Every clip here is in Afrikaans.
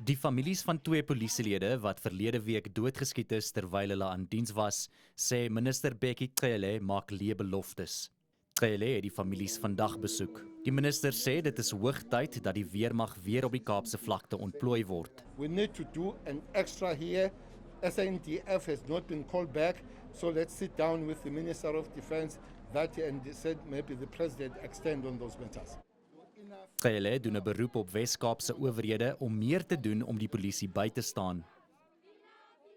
Die families van 2 polisielede wat verlede week doodgeskiet is terwyl hulle aan diens was, sê minister Bekkie Cele maak leë beloftes. Cele het die families vandag besoek. Die minister sê dit is hoogtyd dat die weermag weer op die Kaapse vlakte ontplooi word. We need to do an extra here. SANDF has not been called back, so let's sit down with the Minister of Defence and said maybe the President extend on those matters. Cele doen 'n beroep op Wes-Kaapse owerhede om meer te doen om die polisie by te staan.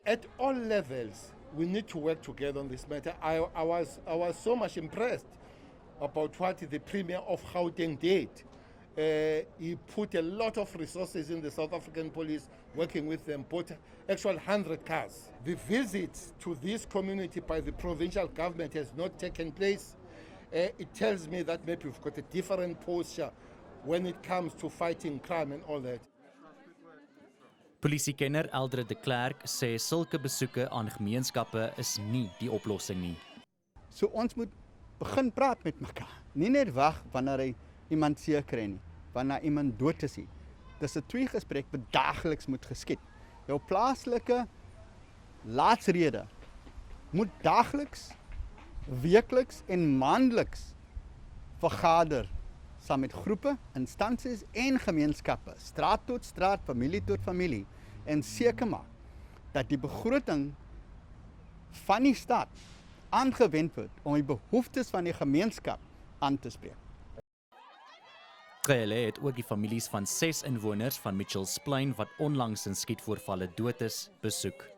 At all levels, we need to work together on this matter. I was so much impressed about what the Premier of Gauteng did. He put a lot of resources in the South African police, working with them, bought actual 100 cars. The visit to this community by the provincial government has not taken place. It tells me that maybe we've got a different posture when it comes to fighting crime and all that. Polisiekenner Eldred de Klerk sê sulke besoeke aan gemeenskappe is nie die oplossing nie. So ons moet begin praat met mekaar. Nie net wag wanneer iemand seer kry nie, wanneer iemand dood is nie. Dis 'n tweegesprek wat daagliks moet geskied. Jou plaaslike laadsrede moet daagliks, weekliks en maandeliks vergader saam met groepe, instansies en gemeenskappe, straat tot straat, familie tot familie, en seker maak dat die begroting van die staat aangewend word om die behoeftes van die gemeenskap aan te spreek. Cele het ook die families van 6 inwoners van Mitchells Plain wat onlangs in skietvoorvalle dood is, besoek.